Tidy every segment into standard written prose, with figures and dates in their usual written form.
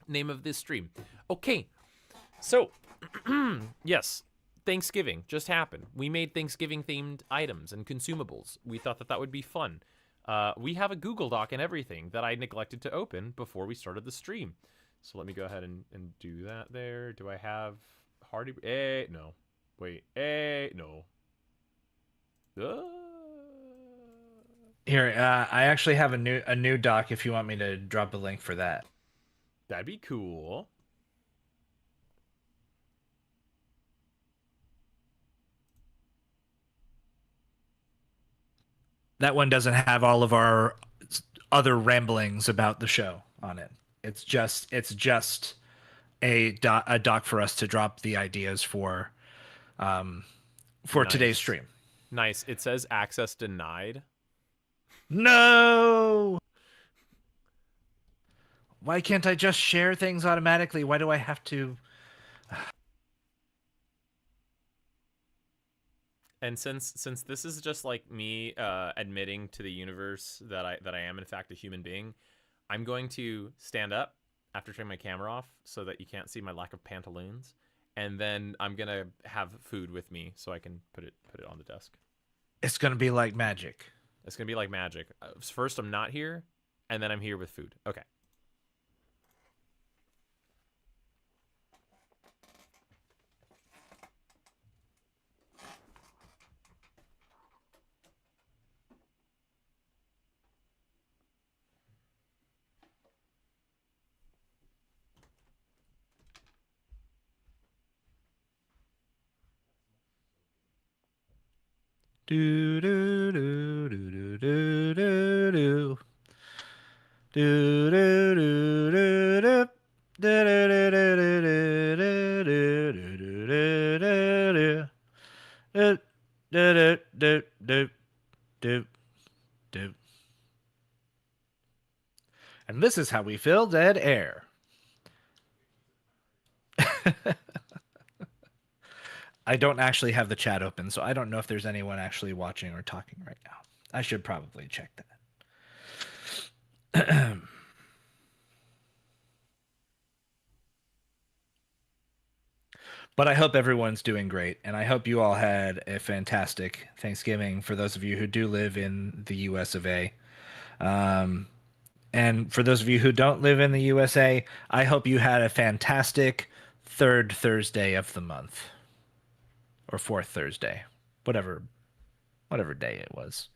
name of this stream. Okay, so yes, Thanksgiving just happened. We made Thanksgiving themed items and consumables. We thought that would be fun. We have a Google Doc and everything that I neglected to open before we started the stream. So let me go ahead and do that there. Do I have Hearty? No. Wait, no. Here, I actually have a new doc if you want me to drop a link for that. That'd be cool. That one doesn't have all of our other ramblings about the show on it. It's just a doc for us to drop the ideas for Nice. today's stream. Nice. It says access denied. No! Why can't I just share things automatically? Why do I have to? And since this is just like me admitting to the universe that I am in fact a human being, I'm going to stand up after turning my camera off so that you can't see my lack of pantaloons, and then I'm gonna have food with me so I can put it on the desk. It's gonna be like magic. It's gonna be like magic. First I'm not here, and then I'm here with food. Okay. Do do do do do do do do do do do do. And this is how we fill dead air. I don't actually have the chat open, so I don't know if there's anyone actually watching or talking right now. I should probably check that. But I hope everyone's doing great, and I hope you all had a fantastic Thanksgiving for those of you who do live in the US of A. And for those of you who don't live in the USA, I hope you had a fantastic third Thursday of the month. Or fourth Thursday. Whatever day it was.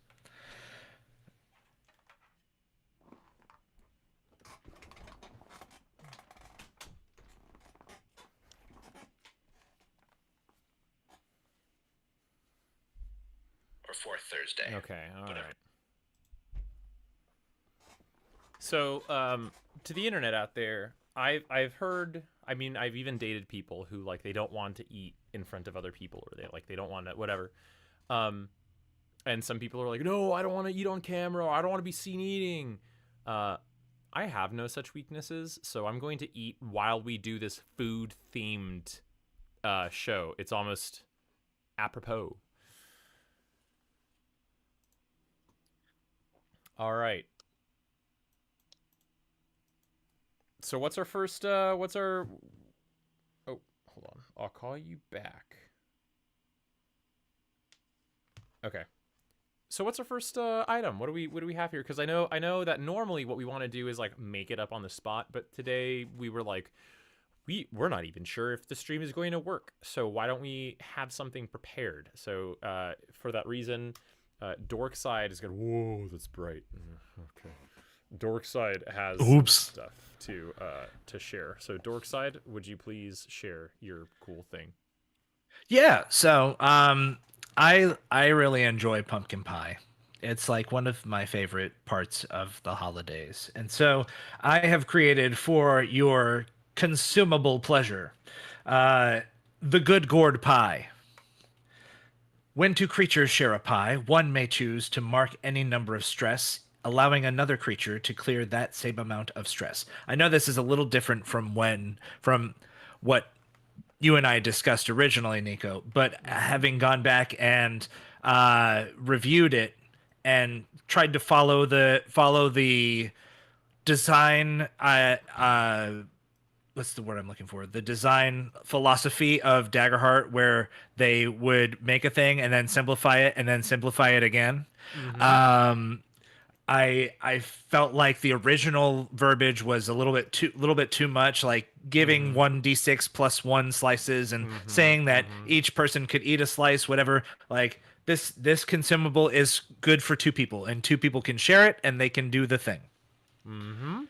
Or fourth Thursday. Okay, all right. So, to the internet out there, I've heard. I mean, I've even dated people who like they don't want to eat in front of other people, or they don't want to whatever. And some people are like, no, I don't want to eat on camera. Or I don't want to be seen eating. I have no such weaknesses, so I'm going to eat while we do this food themed show. It's almost apropos. All right. So what's our first, oh, hold on. I'll call you back. Okay. So what's our first item? What do we have here? Because I know that normally what we want to do is like make it up on the spot, but today we were like, we're not even sure if the stream is going to work. So why don't we have something prepared? So for that reason, Dorkseid is gonna. Whoa, that's bright. Okay. Dorkseid has stuff to share. So Dorkseid, would you please share your cool thing? Yeah, so I really enjoy pumpkin pie. It's like one of my favorite parts of the holidays. And so I have created for your consumable pleasure the good gourd pie. When two creatures share a pie, one may choose to mark any number of stress, allowing another creature to clear that same amount of stress. I know this is a little different from what you and I discussed originally, Nico, but having gone back and reviewed it and tried to follow the design what's the word I'm looking for? The design philosophy of Daggerheart, where they would make a thing and then simplify it and then simplify it again. Mm-hmm. Um, I felt like the original verbiage was a little bit too much, like giving Mm-hmm. 1d6 plus one slices and Mm-hmm. saying that Mm-hmm. each person could eat a slice, whatever. Like this consumable is good for two people, and two people can share it and they can do the thing. Mm-hmm.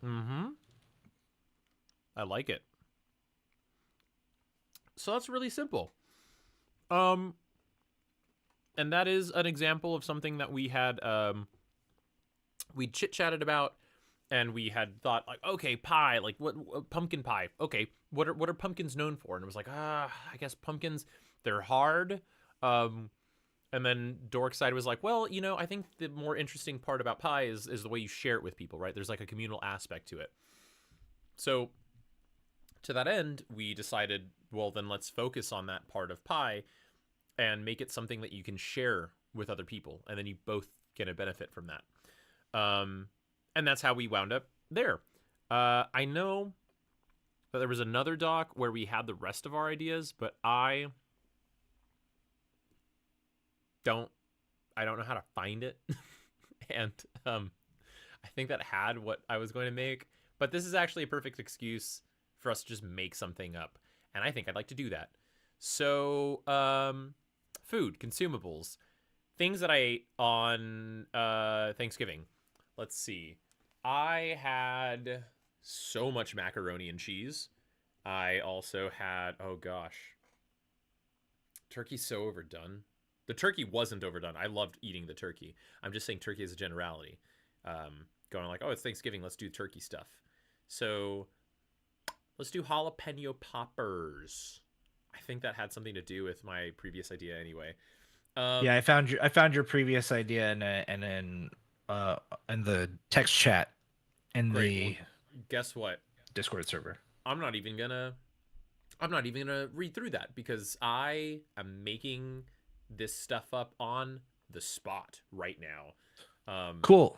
Mm-hmm. I like it. So that's really simple. Um, and that is an example of something that we had we chit chatted about, and we had thought like, okay, pie, like what pumpkin pie. Okay, what are pumpkins known for? And it was like, I guess pumpkins, they're hard. Um, and then Dorkseid was like, well, I think the more interesting part about pie is the way you share it with people, right? There's like a communal aspect to it. So to that end, we decided, well, then let's focus on that part of pie and make it something that you can share with other people, and then you both get a benefit from that. And that's how we wound up there. I know that there was another doc where we had the rest of our ideas, but don't I don't know how to find it, and I think that had what I was going to make. But this is actually a perfect excuse for us to just make something up, and I think I'd like to do that. So, food, consumables, things that I ate on Thanksgiving. Let's see. I had so much macaroni and cheese. I also had, oh gosh, turkey's so overdone. The turkey wasn't overdone. I loved eating the turkey. I'm just saying turkey as a generality. Going like, oh, it's Thanksgiving. Let's do turkey stuff. So let's do jalapeno poppers. I think that had something to do with my previous idea anyway. Yeah, Um, I found your previous idea uh in the text chat in Great. Well, the guess what? Discord server. I'm not even gonna I'm not even gonna read through that because I am making this stuff up on the spot right now. Cool.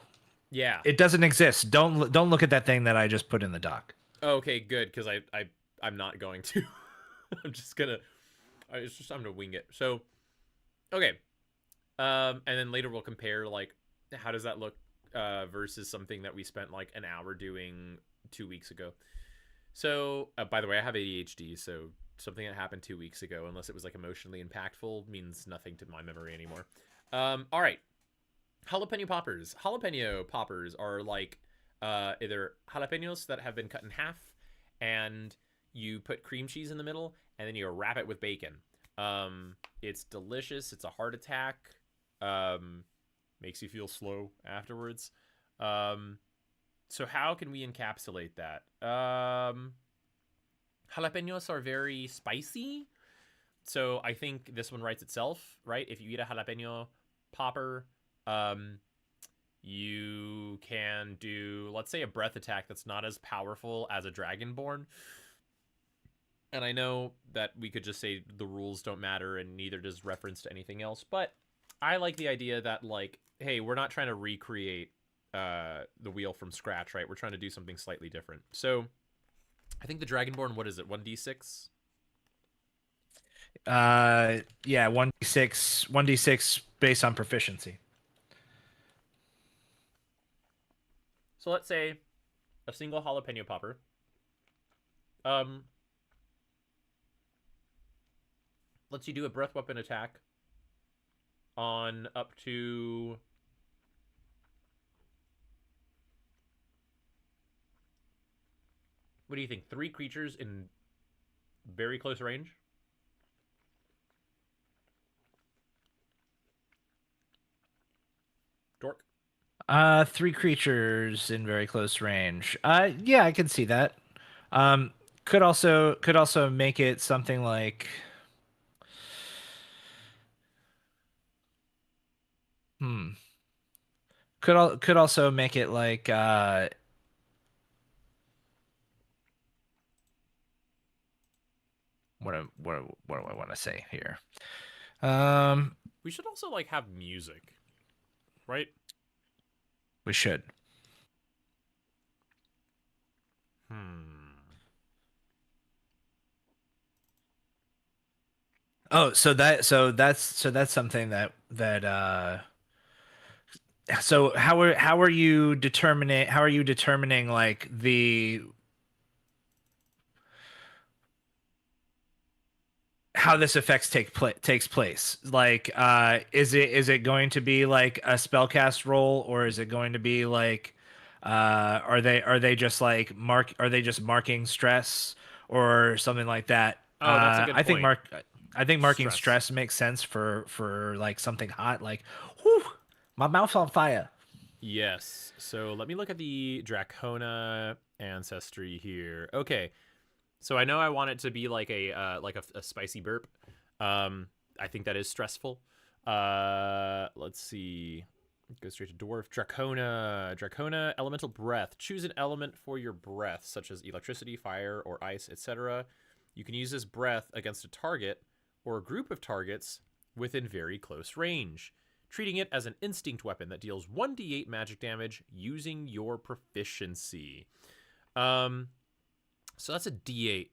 Yeah. It doesn't exist. Don't look at that thing that I just put in the doc. Okay, good, because I'm not going to. I'm just gonna. It's just I'm gonna wing it. So okay. And then later we'll compare like how does that look versus something that we spent like an hour doing 2 weeks ago. So by the way, I have ADHD, so something that happened 2 weeks ago, unless it was like emotionally impactful, means nothing to my memory anymore. All right, jalapeno poppers. Jalapeno poppers are like either jalapenos that have been cut in half, and you put cream cheese in the middle, and then you wrap it with bacon. It's delicious. It's a heart attack. Um, Makes you feel slow afterwards. Um, so how can we encapsulate that? Jalapenos are very spicy, so I think this one writes itself, right? If you eat a jalapeno popper, um, you can do, let's say, a breath attack that's not as powerful as a dragonborn. And I know that we could just say the rules don't matter and neither does reference to anything else, but I like the idea that, like, hey, we're not trying to recreate the wheel from scratch, right? We're trying to do something slightly different. So I think the dragonborn, what is it, 1d6? Yeah, 1d6 based on proficiency. So let's say a single jalapeno popper. Um, lets you do a breath weapon attack on up to, what do you think? 3 creatures in very close range. Dork. Three creatures in very close range. Yeah, I can see that. Um, could also make it something like, hmm. Could also make it like what do I want to say here? Um, We should also like have music, right? we should. Hmm. Oh, so that's something that so how are you determining like the how this effects takes place? Like, is it going to be like a spellcast roll, or is it going to be like, are they just like are they just marking stress or something like that? Oh, that's a good point. I think marking Stress. stress makes sense for like something hot, like, whew, my mouth's on fire. Yes. So let me look at the Dracona ancestry here. Okay. So I know I want it to be like a spicy burp. I think that is stressful. Let's see. Go straight to dwarf. Dracona elemental breath. Choose an element for your breath, such as electricity, fire, or ice, etc. You can use this breath against a target or a group of targets within very close range, treating it as an instinct weapon that deals 1d8 magic damage using your proficiency. Um, so that's a d8,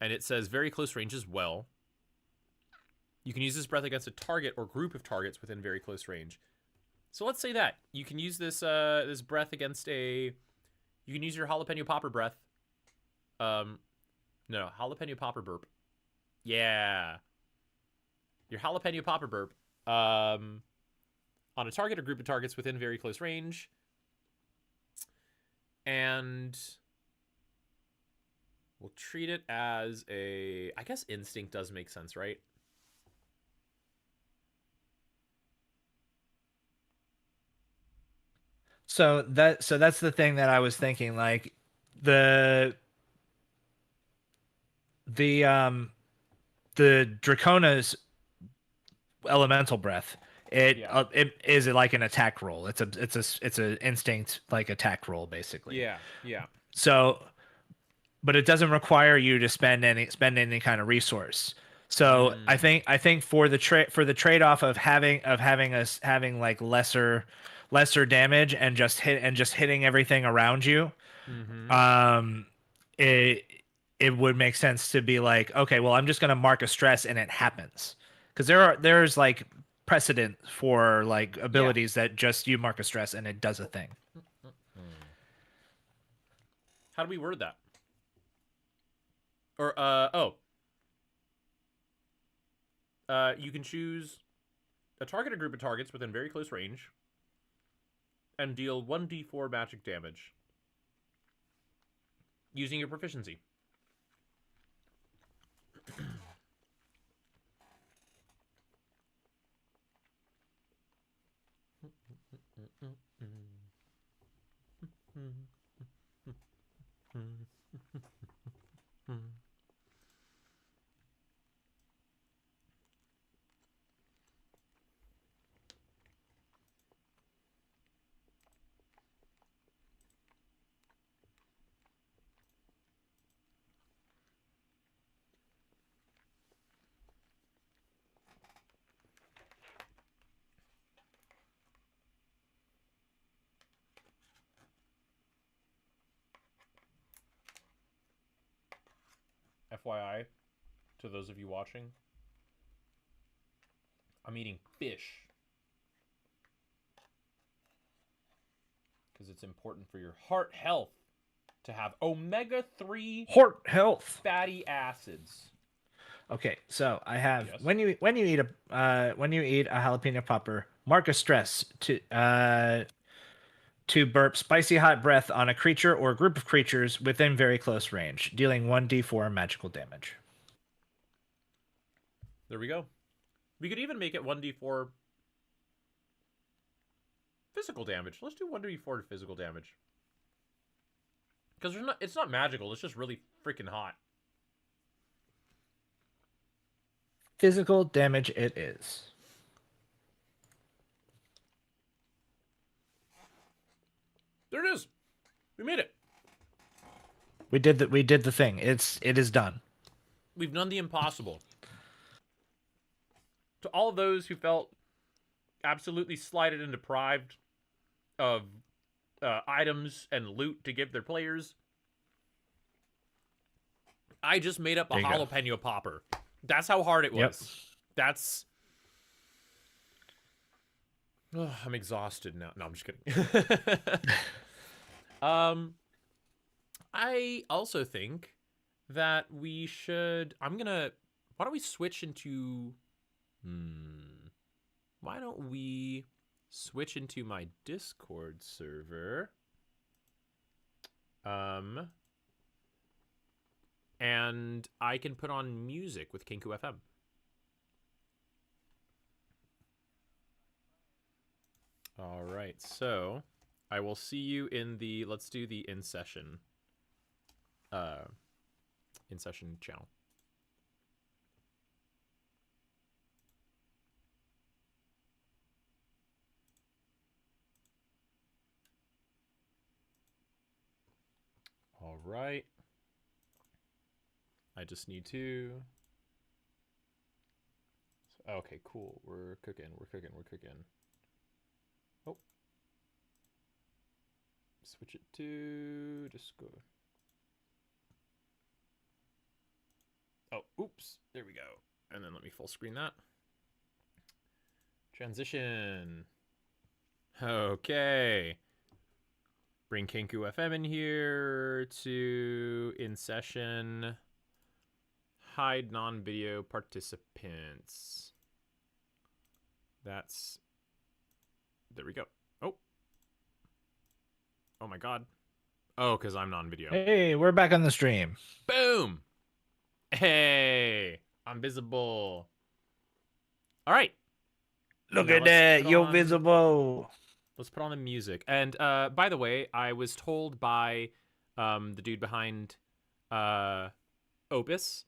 and it says very close range as well. You can use this breath against a target or group of targets within very close range. So let's say that you can use this breath against a. You can use your jalapeno popper breath. No, jalapeno popper burp. Yeah, your jalapeno popper burp. On a target or group of targets within very close range, and we'll treat it as a. I guess instinct does make sense, right? So that's the thing that I was thinking, like the the um the Dracona's elemental breath. Yeah. It is like an attack roll. It's a instinct like attack roll basically. Yeah. Yeah. So, but it doesn't require you to spend any kind of resource. So Mm. I think for the trade off of having us having like lesser damage and just hitting everything around you, Mm-hmm. um, it it would make sense to be like, okay, well, I'm just gonna mark a stress and it happens, because there's like precedent for like Yeah. abilities that just you mark a stress and it does a thing. Mm. How do we word that? Or you can choose a target or group of targets within very close range and deal 1d4 magic damage using your proficiency. FYI, to those of you watching, I'm eating fish because it's important for your heart health to have omega 3 Heart health. fatty acids. Okay, so I have Yes. when you eat a jalapeno popper, mark a stress to burp spicy hot breath on a creature or group of creatures within very close range, dealing 1d4 magical damage. There we go. We could even make it 1d4 physical damage. Let's do 1d4 physical damage. Because it's not magical, it's just really freaking hot. Physical damage it is. There it is. We made it. We did the thing. It is done. We've done the impossible. To all of those who felt absolutely slighted and deprived of items and loot to give their players, I just made up a There you go. jalapeno popper. That's how hard it Yep. was. That's. Oh, I'm exhausted now. No, I'm just kidding. um, I also think that we should. I'm gonna. Why don't we switch into? Why don't we switch into my Discord server? And I can put on music with Kinku FM. All right, so I will see you in the. Let's do the in session channel. All right. I just need to. Okay, cool. We're cooking. Oh. Switch it to Discord. Oh, oops. There we go. And then let me full screen that. Transition. Okay. Bring Kinku FM in here to in session. Hide non-video participants. That's. There we go. Oh my god. Oh, because I'm non-video. Hey, we're back on the stream. Boom! Hey! I'm visible. All right. Look Now at that. You're visible. Let's put on the music. And by the way, I was told by the dude behind Opus,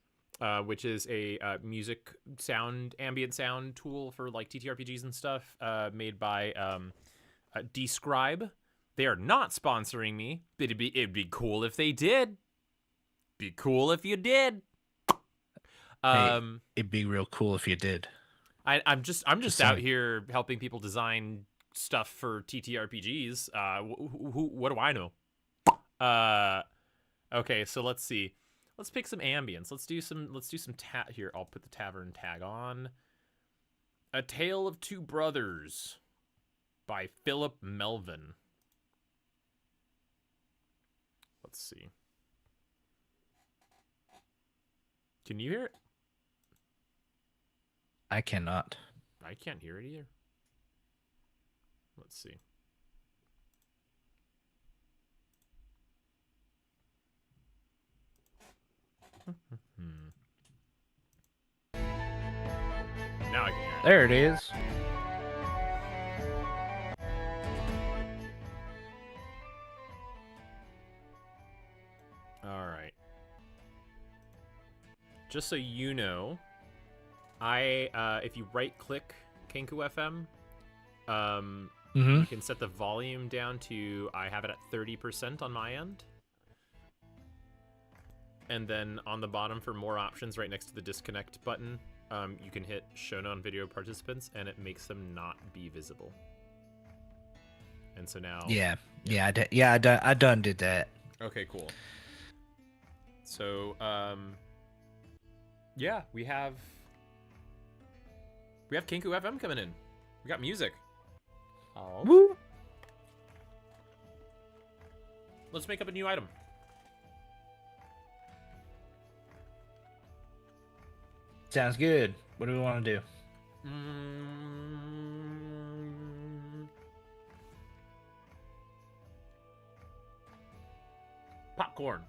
which is a music sound, ambient sound tool for like TTRPGs and stuff, made by Describe. They are not sponsoring me, but it'd be cool if they did. Be cool if you did. Hey, it'd be real cool if you did. I'm just out here helping people design stuff for TTRPGs. What do I know? Okay, so let's see. Let's pick some ambience. Let's do some here. I'll put the tavern tag on. A Tale of Two Brothers by Philip Melvin. Let's see. Can you hear it? I cannot. I can't hear it either. Let's see. Now I can hear it. There it is. All right. Just so you know, if you right-click Kinku FM, you can set the volume down to, I have it at 30% on my end. And then on the bottom for more options, right next to the disconnect button, you can hit show non-video participants, and it makes them not be visible. And so now... I done did that. Okay, cool. So, yeah, we have Kinku FM coming in. We got music. Oh. Woo! Let's make up a new item. Sounds good. What do we want to do? Popcorn.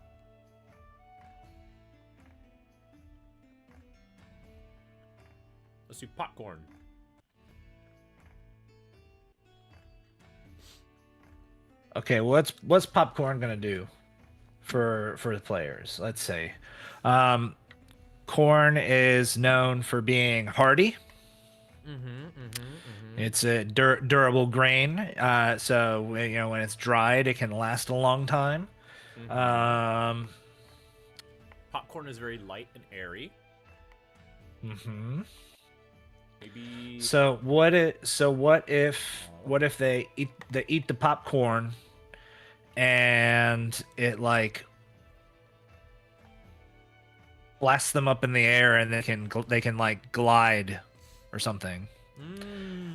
Let's do popcorn. Okay, what's popcorn gonna do for the players? Let's say, corn is known for being hardy. It's a durable grain, so when it's dried, it can last a long time. Popcorn is very light and airy. Maybe. So what if they eat the popcorn, and it like blast them up in the air and they can like glide or something.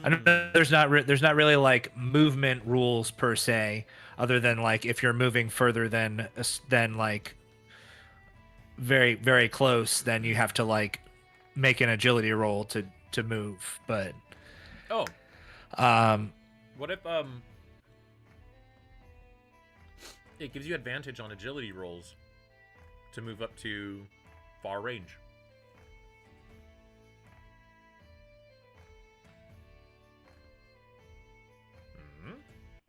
I don't know. There's not really like movement rules per se, other than like if you're moving further than like very very close, then you have to like make an agility roll to move. But Oh, um, what if it gives you advantage on agility rolls to move up to far range?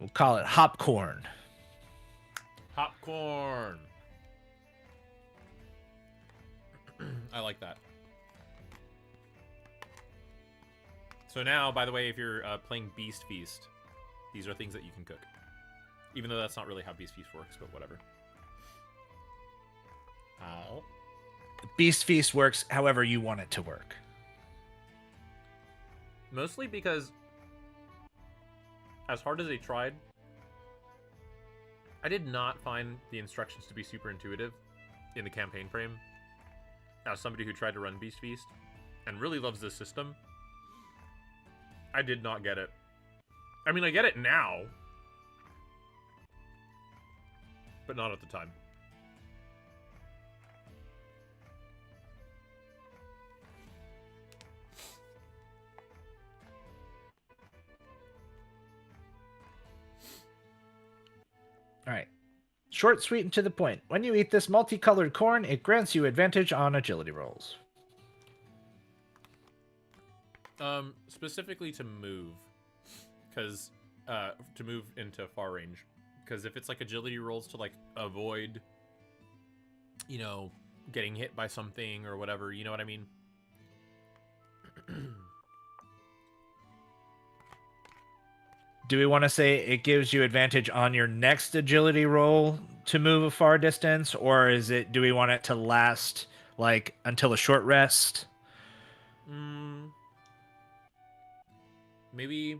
we'll call it hopcorn. Popcorn. I like that. So now, by the way, if you're playing Beast Feast, these are things that you can cook. Even though that's not really how Beast Feast works, but whatever. Ow. Beast Feast works however you want it to work. Mostly because, as hard as they tried, I did not find the instructions to be super intuitive in the campaign frame. As somebody who tried to run Beast Feast and really loves this system, I did not get it. I mean, I get it now, but not at the time. All right. Short, sweet, and to the point. When you eat this multicolored corn, it grants you advantage on agility rolls. Specifically to move, because to move into far range, because if it's like agility rolls to like avoid, you know, getting hit by something or whatever, you know what I mean? Do we want to say it gives you advantage on your next agility roll to move a far distance, or do we want it to last like until a short rest? Maybe.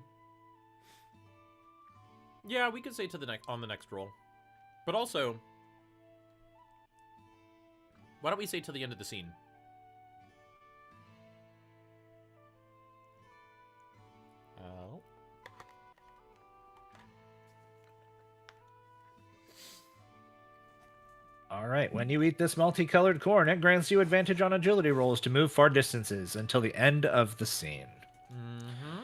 Yeah, we could say to the next roll, but also, why don't we say to the end of the scene? Oh. All right. When you eat this multicolored corn, it grants you advantage on agility rolls to move far distances until the end of the scene. Mm-hmm.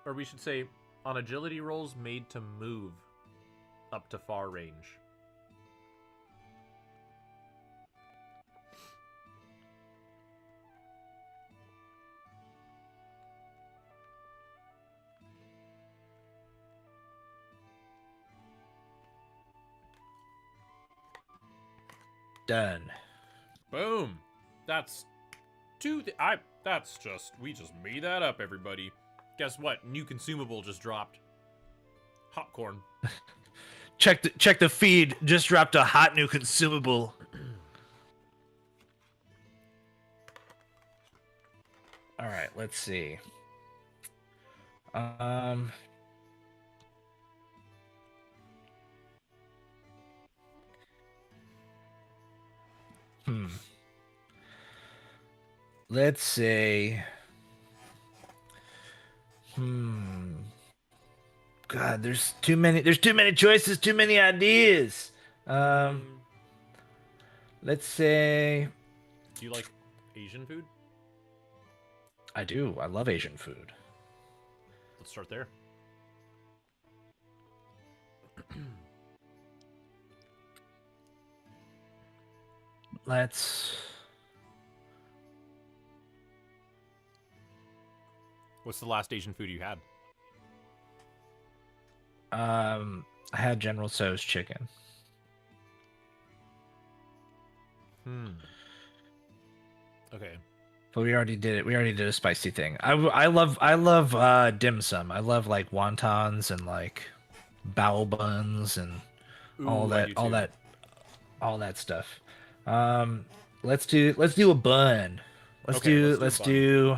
Or we should say, on agility rolls made to move up to far range. Done. Boom. That's we just made that up, everybody. Guess what? New consumable just dropped. Popcorn. Check the feed. Just dropped a hot new consumable. All right, let's see. Let's say. God, there's too many choices, too many ideas. Let's say. Do you like Asian food? I do. I love Asian food. Let's start there. What's the last Asian food you had? I had General Tso's chicken. Okay. But we already did it. We already did a spicy thing. I love dim sum. I love like wontons and like bao buns and all that stuff. Let's do a bun. Let's do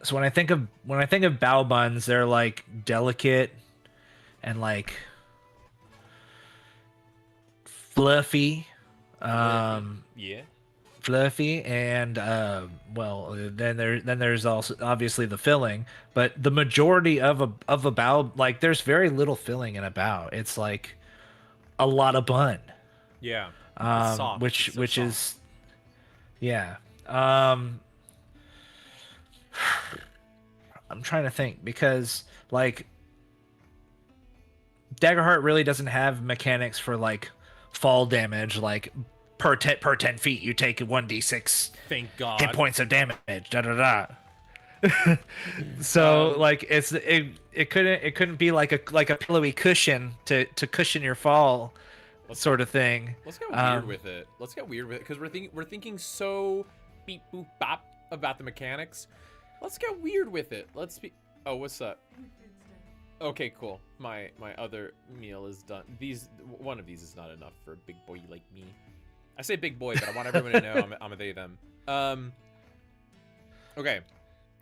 So when I think of bao buns, they're like delicate and like fluffy, um, Yeah. fluffy, and well, then there's also obviously the filling, but the majority of a bao, like there's very little filling in a bao. It's like a lot of bun, Yeah. It's soft. which It's so which soft. is yeah. Um, I'm trying to think because like Daggerheart really doesn't have mechanics for like fall damage, like per 10 feet you take 1d6 Thank hit God. points of damage. Da da da. So Um, like it couldn't be like a pillowy cushion to cushion your fall let's sort of thing. let's get weird Um, with it. Let's get weird with it because we're thinking so beep boop bop about the mechanics. Let's get weird with it. Let's be. Oh, what's up? Okay, cool. My other meal is done. One of these is not enough for a big boy like me. I say big boy, but I want everyone to know I'm a they them. Okay.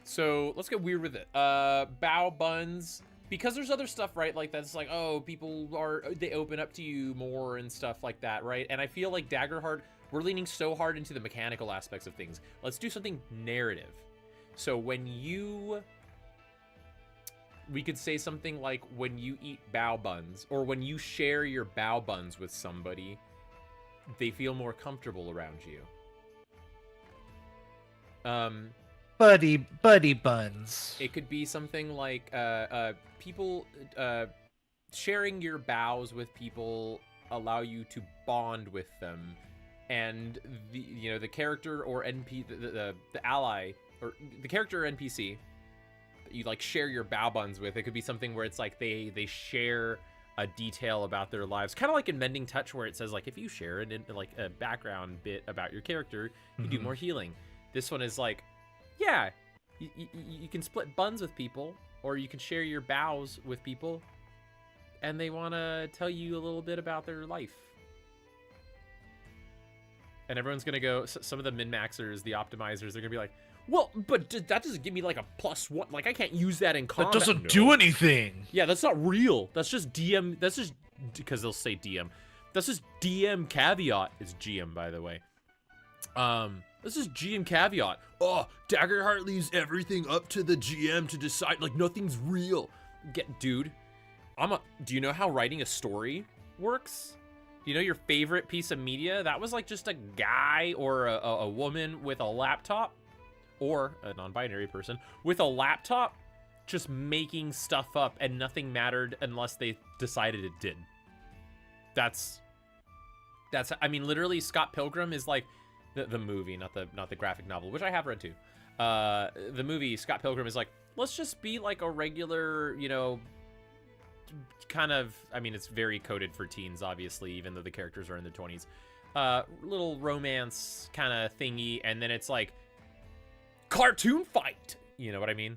So let's get weird with it. Bao buns, because there's other stuff, right? Like that's like, oh, they open up to you more and stuff like that, right? And I feel like Daggerheart, we're leaning so hard into the mechanical aspects of things. Let's do something narrative. So we could say something like when you eat bao buns, or when you share your bao buns with somebody, they feel more comfortable around you. buddy buns. It could be something like people sharing your bows with people allow you to bond with them, and the character or the ally, or the character or NPC that you like share your bow buns with. It could be something where it's like they share a detail about their lives, kind of like in Mending Touch, where it says like if you share it in like a background bit about your character, you do more healing. This one is like, yeah, you can split buns with people, or you can share your bows with people, and they want to tell you a little bit about their life. And everyone's going to go, some of the min-maxers, the optimizers, they're going to be like, well, but that doesn't give me like a +1. Like, I can't use that in combat. That doesn't do anything. Yeah, that's not real. That's just DM. That's just, because they'll say DM. That's just DM caveat. It's GM, by the way. This is GM caveat. Oh, Daggerheart leaves everything up to the GM to decide. Like, nothing's real. Dude, do you know how writing a story works? Do you know your favorite piece of media? That was like just a guy or a woman with a laptop, or a non-binary person with a laptop, just making stuff up, and nothing mattered unless they decided it did. That's I mean, literally, Scott Pilgrim is like the movie, not the graphic novel, which I have read too. The movie Scott Pilgrim is like, let's just be like a regular, kind of, I mean, it's very coded for teens, obviously, even though the characters are in their 20s. Little romance kind of thingy, and then it's like cartoon fight. You know what I mean?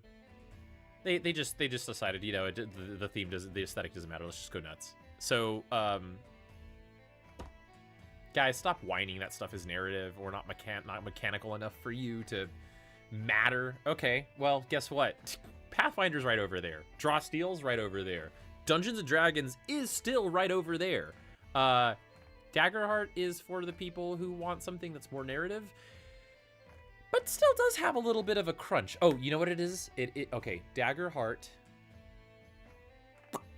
They just decided, the theme doesn't, the aesthetic doesn't matter. Let's just go nuts. So, guys, stop whining that stuff is narrative or not mechanical enough for you to matter. Okay, well, guess what? Pathfinder's right over there. Draw Steel's right over there. Dungeons & Dragons is still right over there. Daggerheart is for the people who want something that's more narrative, but still does have a little bit of a crunch. Oh, you know what it is? Okay, Daggerheart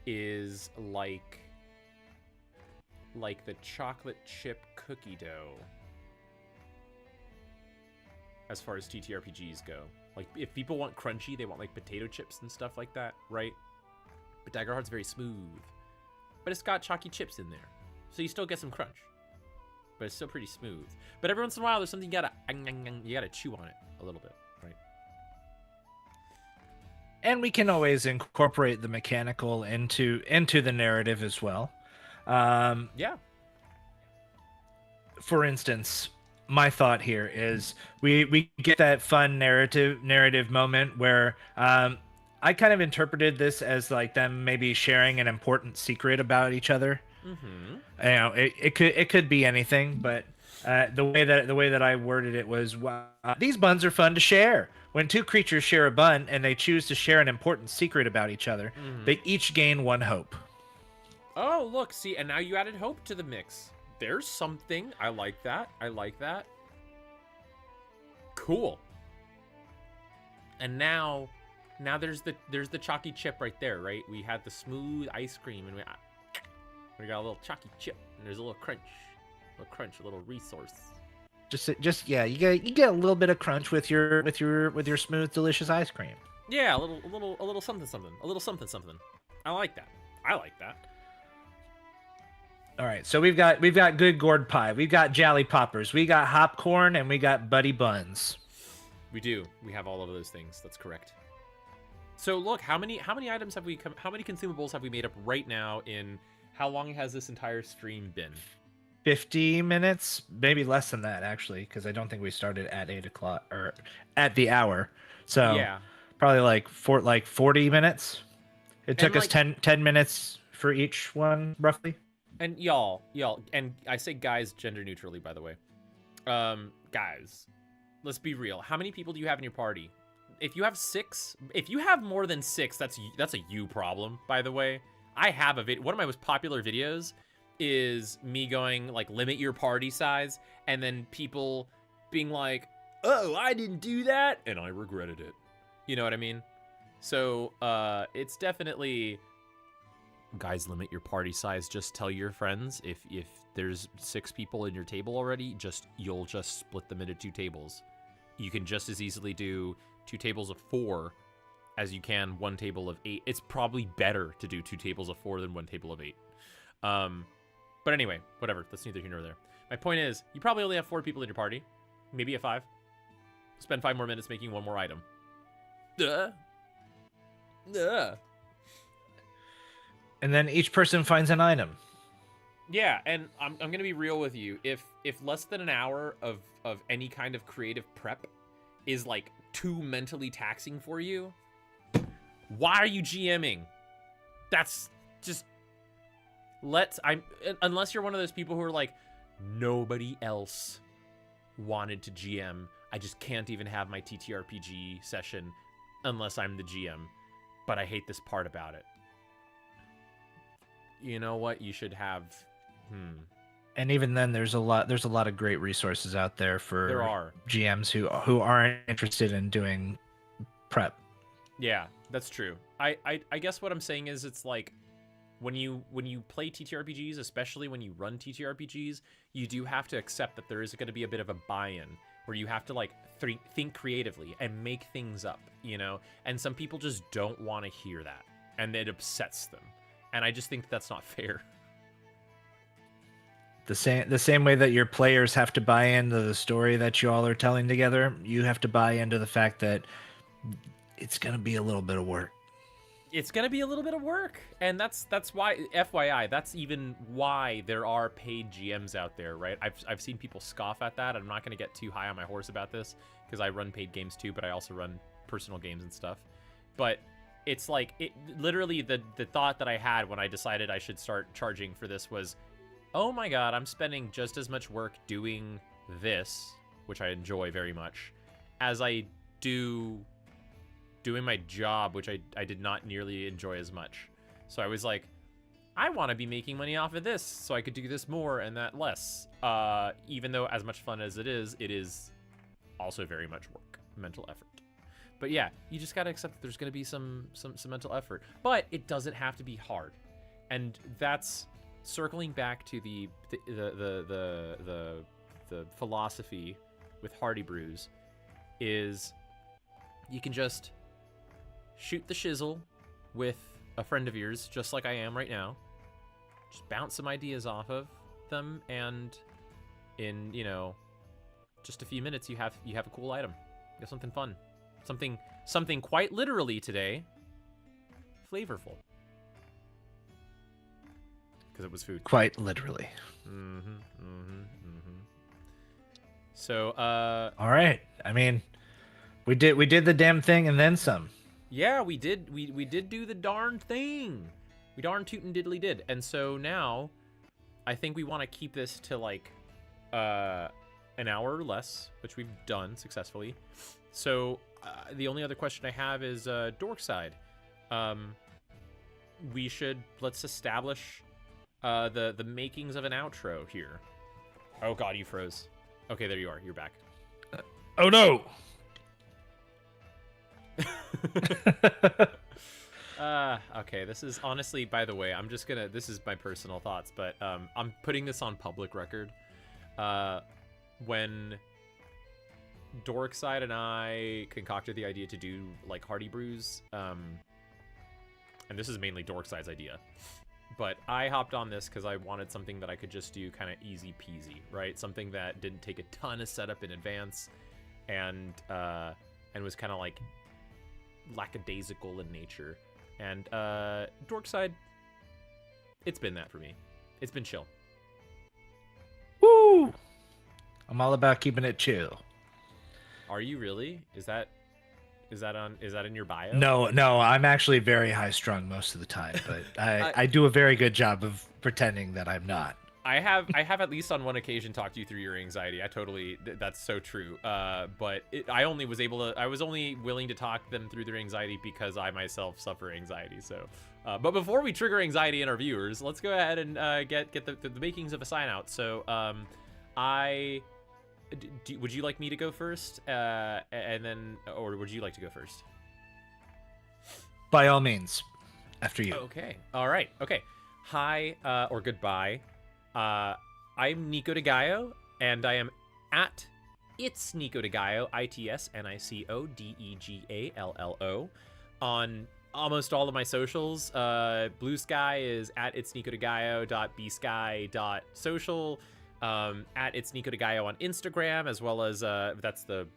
is like the chocolate chip cookie dough as far as TTRPGs go. Like, if people want crunchy, they want like potato chips and stuff like that, right? But Daggerheart's very smooth, but it's got chalky chips in there, so you still get some crunch, but it's still pretty smooth. But every once in a while, there's something you gotta chew on it a little bit, right? And we can always incorporate the mechanical into the narrative as well. Yeah. For instance, my thought here is we get that fun narrative moment where I kind of interpreted this as like them maybe sharing an important secret about each other. Mm-hmm. It could be anything, but The way that I worded it was, these buns are fun to share. When two creatures share a bun and they choose to share an important secret about each other, they each gain one hope. Oh, look, see, and now you added hope to the mix. There's something. I like that. I like that. Cool. And now there's the chalky chip right there, right? We had the smooth ice cream, and we got a little chalky chip, and there's a little crunch, a little resource. Just yeah, you get a little bit of crunch with your smooth, delicious ice cream. Yeah, a little something, a little something. I like that. All right, so we've got good gourd pie, we've got jolly poppers, we got hopcorn, and we got buddy buns. We do. We have all of those things. That's correct. So look, how many items have we how many consumables have we made up right now? In how long has this entire stream been? 50 minutes, maybe less than that actually, because I don't think we started at 8 o'clock or at the hour. So yeah, probably like 40 minutes. It took us like, 10 minutes for each one, roughly. And y'all, and I say guys gender neutrally, by the way. Guys, let's be real. How many people do you have in your party? If you have 6, if you have more than 6, that's a you problem, by the way. I have one of my most popular videos is me going like, limit your party size, and then people being like, oh, I didn't do that, and I regretted it. You know what I mean? So it's definitely, guys, limit your party size. Just tell your friends, if there's 6 people in your table already, you'll just split them into 2 tables. You can just as easily do 2 tables of 4 as you can 1 table of 8. It's probably better to do 2 tables of 4 than 1 table of 8. But anyway, whatever. That's neither here nor there. My point is, you probably only have 4 people in your party. Maybe a 5. Spend 5 more minutes making 1 more item. Duh. And then each person finds an item. Yeah, and I'm gonna be real with you. If less than an hour of any kind of creative prep is like too mentally taxing for you, why are you GMing? That's just unless you're one of those people who are like, nobody else wanted to GM. I just can't even have my TTRPG session unless I'm the GM. But I hate this part about it. You know what? You should have. And even then, there's a lot of great resources out there for GMs who aren't interested in doing prep. Yeah, that's true. I guess what I'm saying is, it's like, when you play TTRPGs, especially when you run TTRPGs, you do have to accept that there is going to be a bit of a buy-in where you have to like think creatively and make things up, you know? And some people just don't want to hear that, and it upsets them. And I just think that's not fair. The same way that your players have to buy into the story that you all are telling together, you have to buy into the fact that it's going to be a little bit of work. It's going to be a little bit of work. And that's why, FYI, that's even why there are paid GMs out there, right? I've seen people scoff at that. I'm not going to get too high on my horse about this, because I run paid games too, but I also run personal games and stuff. But it's like, literally the thought that I had when I decided I should start charging for this was, oh my god, I'm spending just as much work doing this, which I enjoy very much, as I do doing my job, which I did not nearly enjoy as much. So I was like, I want to be making money off of this, so I could do this more and that less. Even though as much fun as it is also very much work, mental effort. But yeah, you just gotta accept that there's gonna be some mental effort, but it doesn't have to be hard. And that's circling back to the philosophy with Hearty Brews, is you can just shoot the shizzle with a friend of yours, just like I am right now. Just bounce some ideas off of them, and in, you know, just a few minutes you have a cool item. You have something fun. Something quite literally today, flavorful. Because it was food. Quite literally. So, all right. I mean, we did the damn thing and then some. Yeah, we did. We did do the darn thing. We darn tootin' diddly did. And so now, I think we want to keep this to like an hour or less, which we've done successfully. So the only other question I have is Dorkseid. Let's establish the makings of an outro here. Oh god, you froze. Okay, there you are. You're back. Oh no. Okay, this is honestly, by the way, this is my personal thoughts, but I'm putting this on public record. When Dorkseid and I concocted the idea to do like Hearty Brews, and this is mainly Dorkseid's idea, but I hopped on this because I wanted something that I could just do kind of easy peasy, right? Something that didn't take a ton of setup in advance, and was kind of like lackadaisical in nature. And Dorkseid, it's been that for me. It's been chill. Woo! I'm all about keeping it chill. Are you really? Is that in your bio? No, I'm actually very high strung most of the time, but I do a very good job of pretending that I'm not. I have at least on one occasion talked you through your anxiety. That's so true. But I was only willing to talk them through their anxiety because I myself suffer anxiety. So, but before we trigger anxiety in our viewers, let's go ahead and get the makings of a sign out. So, would you like me to go first, and then, or would you like to go first? By all means, after you. Okay. All right. Okay. Hi, or goodbye. I'm Nico de Gallo, and I am at It's Nico de Gallo, ITSNICODEGALLO, on almost all of my socials. Blue Sky is at It's Nico de Gallo.bsky.social, at It's Nico de Gallo on Instagram, as well as that's the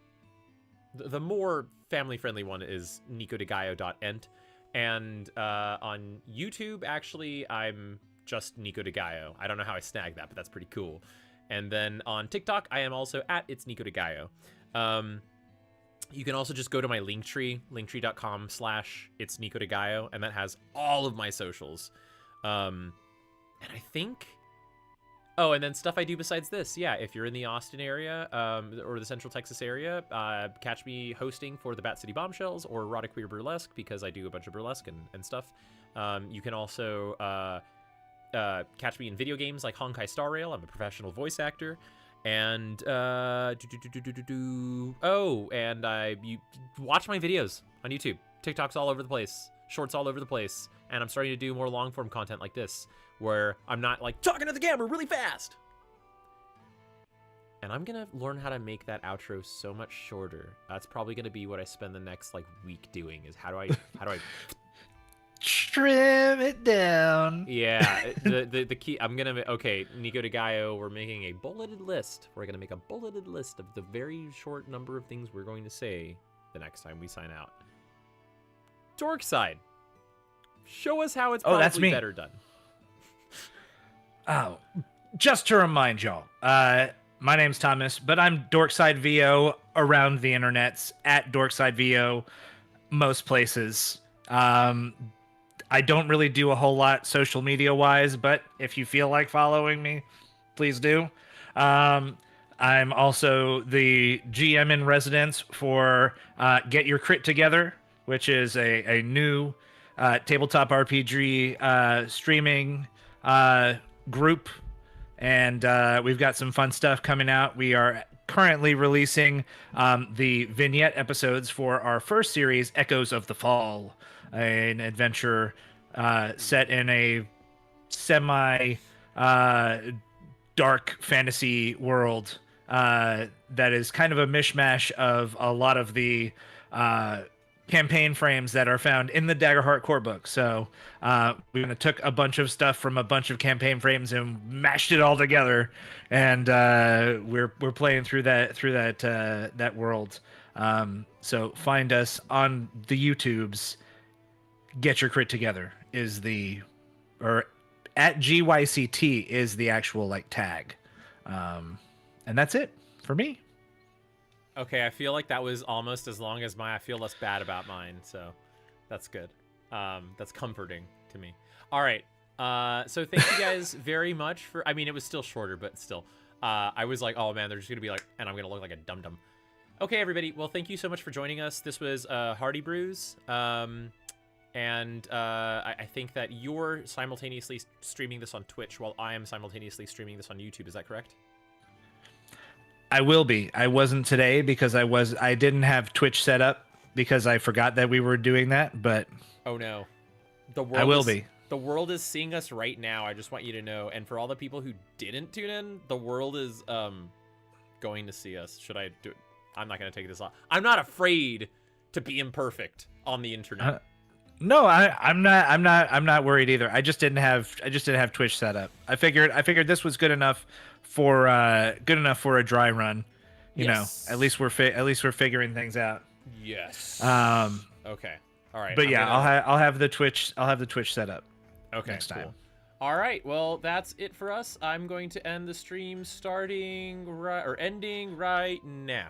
more family-friendly one is nicodegallo.ent, and on YouTube, actually, I'm just Nico de Gallo. I don't know how I snagged that, but that's pretty cool. And then on TikTok, I am also at It's Nico de Gallo. You can also just go to my linktree.com/It's Nico de Gallo, and that has all of my socials. And I think, oh, and then stuff I do besides this. Yeah, if you're in the Austin area or the Central Texas area, catch me hosting for the Bat City Bombshells or Erotic Queer Burlesque, because I do a bunch of burlesque and stuff. You can also catch me in video games like Honkai Star Rail. I'm a professional voice actor. And you watch my videos on YouTube. TikTok's all over the place, shorts all over the place, and I'm starting to do more long form content like this, where I'm not like talking to the camera really fast. And I'm gonna learn how to make that outro so much shorter. That's probably gonna be what I spend the next like week doing, is how do I trim it down. Yeah, the key. Okay, Nico de Gallo, we're making a bulleted list. We're gonna make a bulleted list of the very short number of things we're going to say the next time we sign out. Dorkseid, show us how it's probably that's me. Better done. Oh, just to remind y'all, my name's Thomas, but I'm Dorkseid VO around the internets, at Dorkseid VO most places. I don't really do a whole lot social media wise, but if you feel like following me, please do. I'm also the GM in residence for Get Your Crit Together, which is a new tabletop RPG streaming group. And we've got some fun stuff coming out. We are currently releasing the vignette episodes for our first series, Echoes of the Fall, an adventure set in a semi dark fantasy world that is kind of a mishmash of a lot of the campaign frames that are found in the Daggerheart core book. So we took a bunch of stuff from a bunch of campaign frames and mashed it all together, and we're playing through that world. So find us on the YouTubes. Get Your Crit Together or at GYCT is the actual like tag. And that's it for me. Okay, I feel like that was almost as long as I feel less bad about mine, so that's good. That's comforting to me. All right, so thank you guys very much for, it was still shorter, but still. I was like, oh man, they're just gonna be like, and I'm gonna look like a dum dum. Okay, everybody. Well, thank you so much for joining us. This was Hearty Brews. And I think that you're simultaneously streaming this on Twitch while I am simultaneously streaming this on YouTube. Is that correct? I will be. I wasn't today because I didn't have Twitch set up because I forgot that we were doing that, but oh no. The world I will be. The world is seeing us right now. I just want you to know. And for all the people who didn't tune in, the world is going to see us. Should I do it? I'm not going to take this off. I'm not afraid to be imperfect on the internet. No, I'm not worried either. I just didn't have Twitch set up. I figured this was good enough for a dry run. You know, at least we're figuring things out. Yes. Okay. All right. But I'll have the Twitch set up. Okay. Next time. Cool. All right. Well, that's it for us. I'm going to end the stream ending right now.